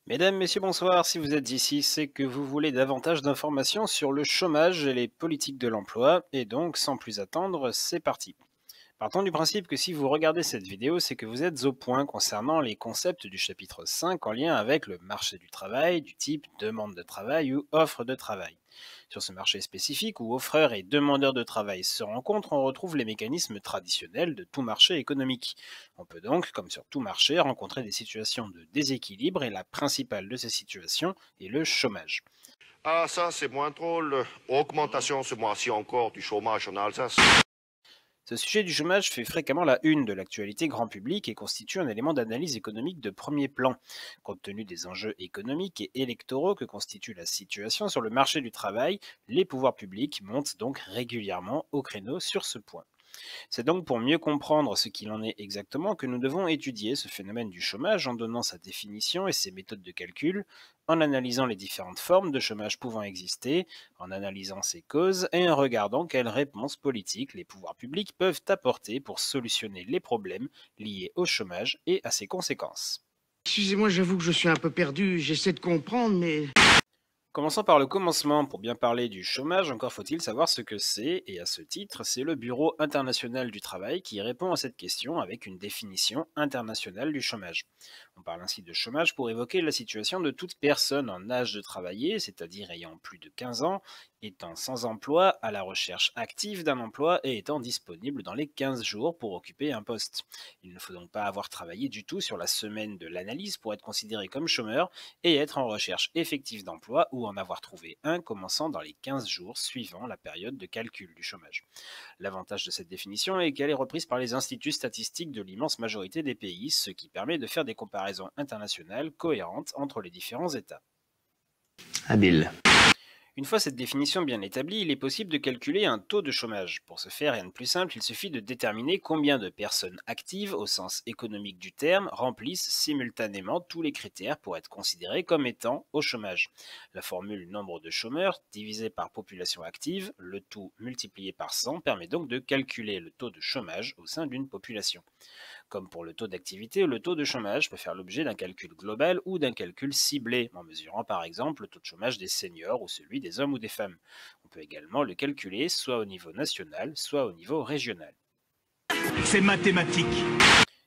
Mesdames, Messieurs, bonsoir. Si vous êtes ici, c'est que vous voulez davantage d'informations sur le chômage et les politiques de l'emploi. Et donc, sans plus attendre, c'est parti. Partons du principe que si vous regardez cette vidéo, c'est que vous êtes au point concernant les concepts du chapitre 5 en lien avec le marché du travail, du type demande de travail ou offre de travail. Sur ce marché spécifique où offreurs et demandeurs de travail se rencontrent, on retrouve les mécanismes traditionnels de tout marché économique. On peut donc, comme sur tout marché, rencontrer des situations de déséquilibre et la principale de ces situations est le chômage. Ah, ça, c'est moins drôle. Augmentation ce mois-ci encore du chômage en Alsace. Ce sujet du chômage fait fréquemment la une de l'actualité grand public et constitue un élément d'analyse économique de premier plan. Compte tenu des enjeux économiques et électoraux que constitue la situation sur le marché du travail, les pouvoirs publics montent donc régulièrement au créneau sur ce point. C'est donc pour mieux comprendre ce qu'il en est exactement que nous devons étudier ce phénomène du chômage en donnant sa définition et ses méthodes de calcul, en analysant les différentes formes de chômage pouvant exister, en analysant ses causes et en regardant quelles réponses politiques les pouvoirs publics peuvent apporter pour solutionner les problèmes liés au chômage et à ses conséquences. Excusez-moi, j'avoue que je suis un peu perdu, j'essaie de comprendre, mais... Commençons par le commencement. Pour bien parler du chômage, encore faut-il savoir ce que c'est, et à ce titre, c'est le Bureau international du travail qui répond à cette question avec une définition internationale du chômage. On parle ainsi de chômage pour évoquer la situation de toute personne en âge de travailler, c'est-à-dire ayant plus de 15 ans, étant sans emploi, à la recherche active d'un emploi et étant disponible dans les 15 jours pour occuper un poste. Il ne faut donc pas avoir travaillé du tout sur la semaine de l'analyse pour être considéré comme chômeur, et être en recherche effective d'emploi ou en avoir trouvé un commençant dans les 15 jours suivant la période de calcul du chômage. L'avantage de cette définition est qu'elle est reprise par les instituts statistiques de l'immense majorité des pays, ce qui permet de faire des comparaisons internationales cohérentes entre les différents États. Habile. Une fois cette définition bien établie, il est possible de calculer un taux de chômage. Pour ce faire, rien de plus simple, il suffit de déterminer combien de personnes actives, au sens économique du terme, remplissent simultanément tous les critères pour être considérées comme étant au chômage. La formule nombre de chômeurs divisé par population active, le tout multiplié par 100, permet donc de calculer le taux de chômage au sein d'une population. Comme pour le taux d'activité, le taux de chômage peut faire l'objet d'un calcul global ou d'un calcul ciblé, en mesurant par exemple le taux de chômage des seniors ou celui des hommes ou des femmes. On peut également le calculer soit au niveau national, soit au niveau régional. C'est mathématique.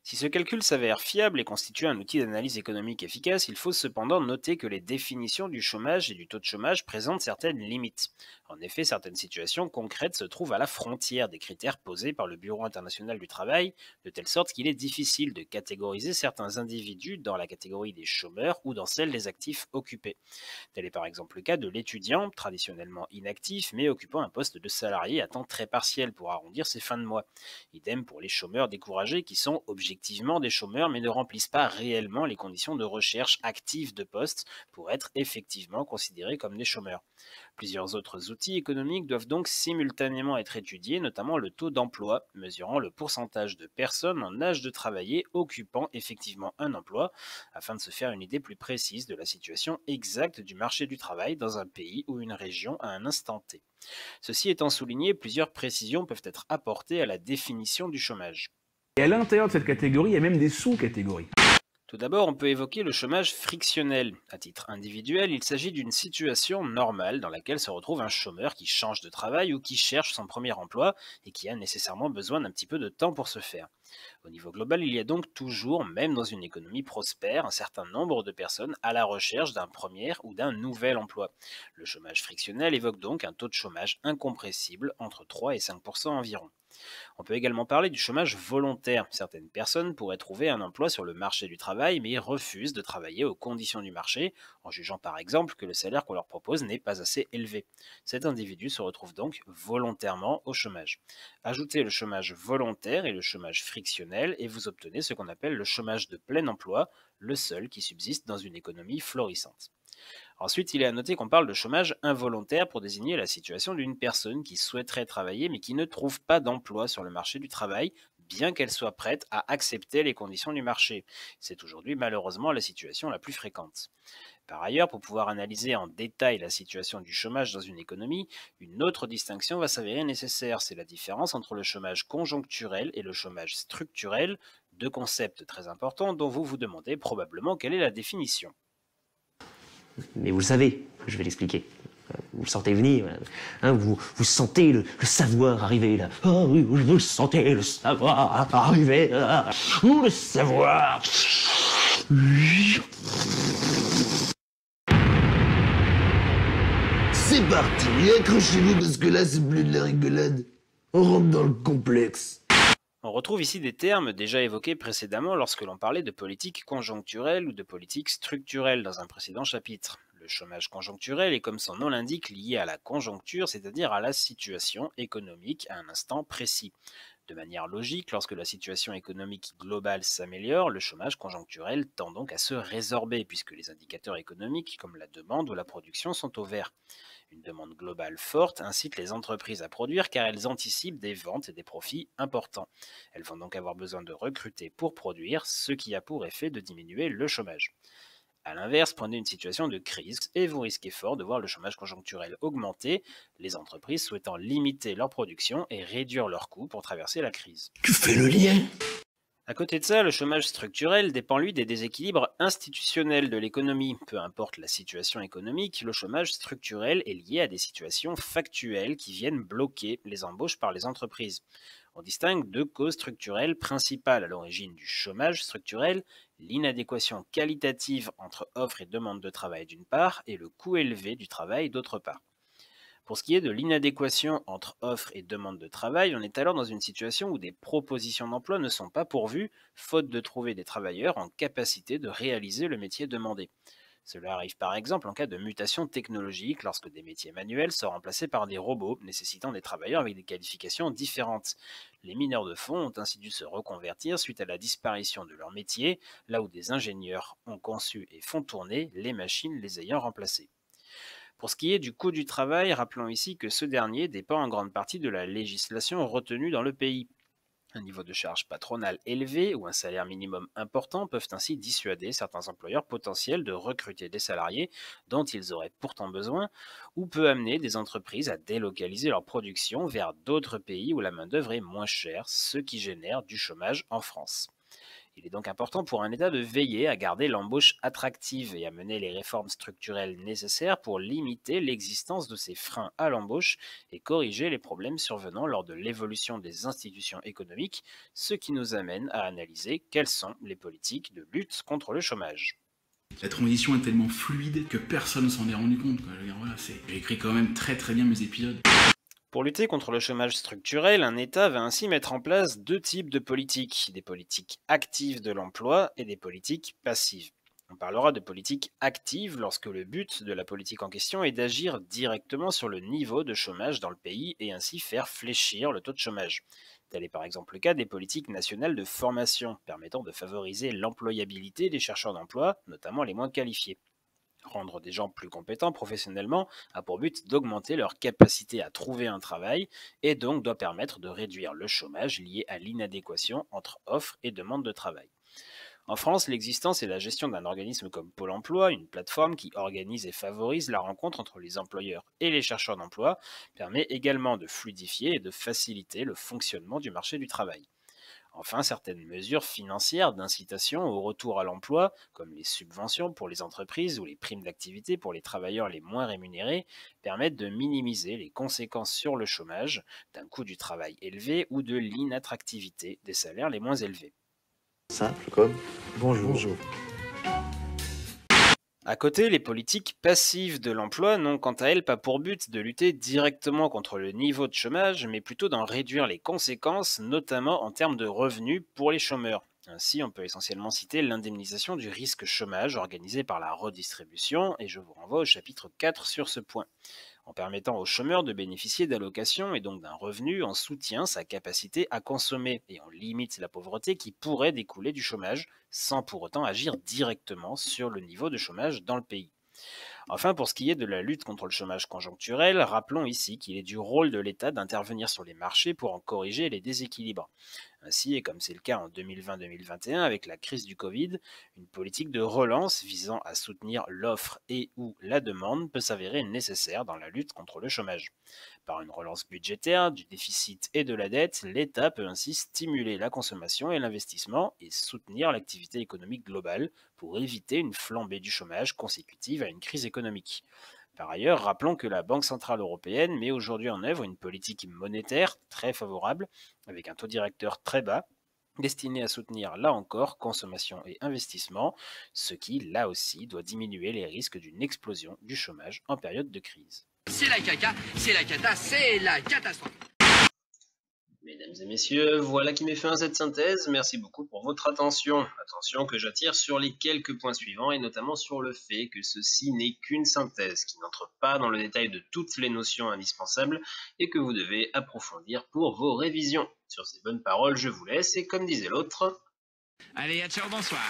Si ce calcul s'avère fiable et constitue un outil d'analyse économique efficace, il faut cependant noter que les définitions du chômage et du taux de chômage présentent certaines limites. En effet, certaines situations concrètes se trouvent à la frontière des critères posés par le Bureau international du travail, de telle sorte qu'il est difficile de catégoriser certains individus dans la catégorie des chômeurs ou dans celle des actifs occupés. Tel est par exemple le cas de l'étudiant, traditionnellement inactif, mais occupant un poste de salarié à temps très partiel pour arrondir ses fins de mois. Idem pour les chômeurs découragés qui sont objectivement des chômeurs mais ne remplissent pas réellement les conditions de recherche active de poste pour être effectivement considérés comme des chômeurs. Plusieurs autres outils économiques doivent donc simultanément être étudiés, notamment le taux d'emploi, mesurant le pourcentage de personnes en âge de travailler occupant effectivement un emploi, afin de se faire une idée plus précise de la situation exacte du marché du travail dans un pays ou une région à un instant T. Ceci étant souligné, plusieurs précisions peuvent être apportées à la définition du chômage. Et à l'intérieur de cette catégorie, il y a même des sous-catégories. Tout d'abord, on peut évoquer le chômage frictionnel. À titre individuel, il s'agit d'une situation normale dans laquelle se retrouve un chômeur qui change de travail ou qui cherche son premier emploi et qui a nécessairement besoin d'un petit peu de temps pour se faire. Au niveau global, il y a donc toujours, même dans une économie prospère, un certain nombre de personnes à la recherche d'un premier ou d'un nouvel emploi. Le chômage frictionnel évoque donc un taux de chômage incompressible entre 3 et 5 environ. On peut également parler du chômage volontaire. Certaines personnes pourraient trouver un emploi sur le marché du travail, mais refusent de travailler aux conditions du marché, en jugeant par exemple que le salaire qu'on leur propose n'est pas assez élevé. Cet individu se retrouve donc volontairement au chômage. Ajoutez le chômage volontaire et le chômage frictionnel et vous obtenez ce qu'on appelle le chômage de plein emploi, le seul qui subsiste dans une économie florissante. Ensuite, il est à noter qu'on parle de chômage involontaire pour désigner la situation d'une personne qui souhaiterait travailler mais qui ne trouve pas d'emploi sur le marché du travail, bien qu'elle soit prête à accepter les conditions du marché. C'est aujourd'hui malheureusement la situation la plus fréquente. Par ailleurs, pour pouvoir analyser en détail la situation du chômage dans une économie, une autre distinction va s'avérer nécessaire. C'est la différence entre le chômage conjoncturel et le chômage structurel, deux concepts très importants dont vous vous demandez probablement quelle est la définition. Mais vous le savez, je vais l'expliquer. Vous le sentez venir, hein, vous sentez le savoir arriver là. Ah oui, vous le sentez, le savoir arriver là. Ouh, le savoir. C'est parti, accrochez-vous parce que là c'est plus de la rigolade. On rentre dans le complexe. On retrouve ici des termes déjà évoqués précédemment lorsque l'on parlait de politique conjoncturelle ou de politique structurelle dans un précédent chapitre. Le chômage conjoncturel est, comme son nom l'indique, lié à la conjoncture, c'est-à-dire à la situation économique à un instant précis. De manière logique, lorsque la situation économique globale s'améliore, le chômage conjoncturel tend donc à se résorber, puisque les indicateurs économiques, comme la demande ou la production, sont au vert. Une demande globale forte incite les entreprises à produire car elles anticipent des ventes et des profits importants. Elles vont donc avoir besoin de recruter pour produire, ce qui a pour effet de diminuer le chômage. A l'inverse, prenez une situation de crise et vous risquez fort de voir le chômage conjoncturel augmenter, les entreprises souhaitant limiter leur production et réduire leurs coûts pour traverser la crise. Tu fais le lien? À côté de ça, le chômage structurel dépend lui des déséquilibres institutionnels de l'économie. Peu importe la situation économique, le chômage structurel est lié à des situations factuelles qui viennent bloquer les embauches par les entreprises. On distingue deux causes structurelles principales à l'origine du chômage structurel, l'inadéquation qualitative entre offre et demande de travail d'une part et le coût élevé du travail d'autre part. Pour ce qui est de l'inadéquation entre offre et demande de travail, on est alors dans une situation où des propositions d'emploi ne sont pas pourvues, faute de trouver des travailleurs en capacité de réaliser le métier demandé. Cela arrive par exemple en cas de mutation technologique, lorsque des métiers manuels sont remplacés par des robots, nécessitant des travailleurs avec des qualifications différentes. Les mineurs de fonds ont ainsi dû se reconvertir suite à la disparition de leur métier, là où des ingénieurs ont conçu et font tourner les machines les ayant remplacés. Pour ce qui est du coût du travail, rappelons ici que ce dernier dépend en grande partie de la législation retenue dans le pays. Un niveau de charge patronale élevé ou un salaire minimum important peuvent ainsi dissuader certains employeurs potentiels de recruter des salariés dont ils auraient pourtant besoin, ou peut amener des entreprises à délocaliser leur production vers d'autres pays où la main-d'œuvre est moins chère, ce qui génère du chômage en France. Il est donc important pour un État de veiller à garder l'embauche attractive et à mener les réformes structurelles nécessaires pour limiter l'existence de ces freins à l'embauche et corriger les problèmes survenant lors de l'évolution des institutions économiques, ce qui nous amène à analyser quelles sont les politiques de lutte contre le chômage. La transition est tellement fluide que personne ne s'en est rendu compte. Je veux dire, voilà, j'ai écrit quand même très bien mes épisodes. Pour lutter contre le chômage structurel, un État va ainsi mettre en place deux types de politiques, des politiques actives de l'emploi et des politiques passives. On parlera de politique active lorsque le but de la politique en question est d'agir directement sur le niveau de chômage dans le pays et ainsi faire fléchir le taux de chômage. Tel est par exemple le cas des politiques nationales de formation, permettant de favoriser l'employabilité des chercheurs d'emploi, notamment les moins qualifiés. Rendre des gens plus compétents professionnellement a pour but d'augmenter leur capacité à trouver un travail et donc doit permettre de réduire le chômage lié à l'inadéquation entre offre et demande de travail. En France, l'existence et la gestion d'un organisme comme Pôle emploi, une plateforme qui organise et favorise la rencontre entre les employeurs et les chercheurs d'emploi, permet également de fluidifier et de faciliter le fonctionnement du marché du travail. Enfin, certaines mesures financières d'incitation au retour à l'emploi, comme les subventions pour les entreprises ou les primes d'activité pour les travailleurs les moins rémunérés, permettent de minimiser les conséquences sur le chômage d'un coût du travail élevé ou de l'inattractivité des salaires les moins élevés. Simple comme bonjour. À côté, les politiques passives de l'emploi n'ont quant à elles pas pour but de lutter directement contre le niveau de chômage, mais plutôt d'en réduire les conséquences, notamment en termes de revenus pour les chômeurs. Ainsi, on peut essentiellement citer l'indemnisation du risque chômage organisée par la redistribution, et je vous renvoie au chapitre 4 sur ce point. En permettant aux chômeurs de bénéficier d'allocations et donc d'un revenu, on soutient sa capacité à consommer et on limite la pauvreté qui pourrait découler du chômage sans pour autant agir directement sur le niveau de chômage dans le pays. Enfin, pour ce qui est de la lutte contre le chômage conjoncturel, rappelons ici qu'il est du rôle de l'État d'intervenir sur les marchés pour en corriger les déséquilibres. Ainsi, et comme c'est le cas en 2020-2021 avec la crise du Covid, une politique de relance visant à soutenir l'offre et ou la demande peut s'avérer nécessaire dans la lutte contre le chômage. Par une relance budgétaire, du déficit et de la dette, l'État peut ainsi stimuler la consommation et l'investissement et soutenir l'activité économique globale pour éviter une flambée du chômage consécutive à une crise économique. économique. Par ailleurs, rappelons que la Banque centrale européenne met aujourd'hui en œuvre une politique monétaire très favorable, avec un taux directeur très bas, destiné à soutenir, là encore, consommation et investissement, ce qui, là aussi, doit diminuer les risques d'une explosion du chômage en période de crise. C'est la caca, c'est la cata, c'est la catastrophe. Mesdames et messieurs, voilà qui met fin à cette synthèse. Merci beaucoup pour votre attention. Attention que j'attire sur les quelques points suivants et notamment sur le fait que ceci n'est qu'une synthèse qui n'entre pas dans le détail de toutes les notions indispensables et que vous devez approfondir pour vos révisions. Sur ces bonnes paroles, je vous laisse et comme disait l'autre... Allez, à ciao, bonsoir.